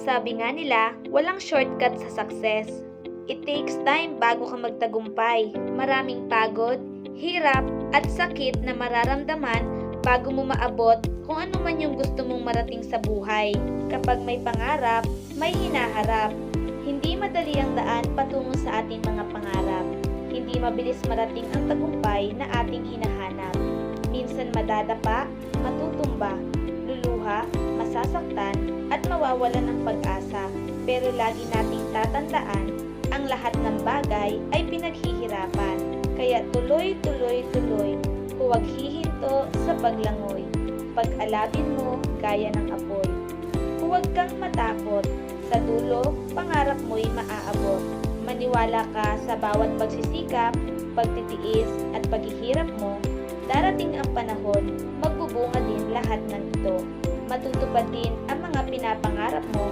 Sabi nga nila, walang shortcut sa success. It takes time bago ka magtagumpay. Maraming pagod, hirap, at sakit na mararamdaman bago mo maabot kung ano man yung gusto mong marating sa buhay. Kapag may pangarap, may hinaharap. Hindi madali ang daan patungo sa ating mga pangarap. Hindi mabilis marating ang tagumpay na ating hinahanap. Minsan madadapa, matutumba, luluha, masasaktan, at mawawalan ng pag-asa. Pero lagi nating tatandaan, ang lahat ng bagay ay pinaghihirapan. Kaya tuloy, huwag hihinto sa paglangoy. Pag-alabin mo gaya ng apoy. Huwag kang matakot. Sa dulo, pangarap mo'y maaabot. Maniwala ka sa bawat pagsisikap, pagtitiis at paghihirap mo. Darating ang panahon, magbubunga din lahat ng ito. Matutupad din ang mga pinapangarap mo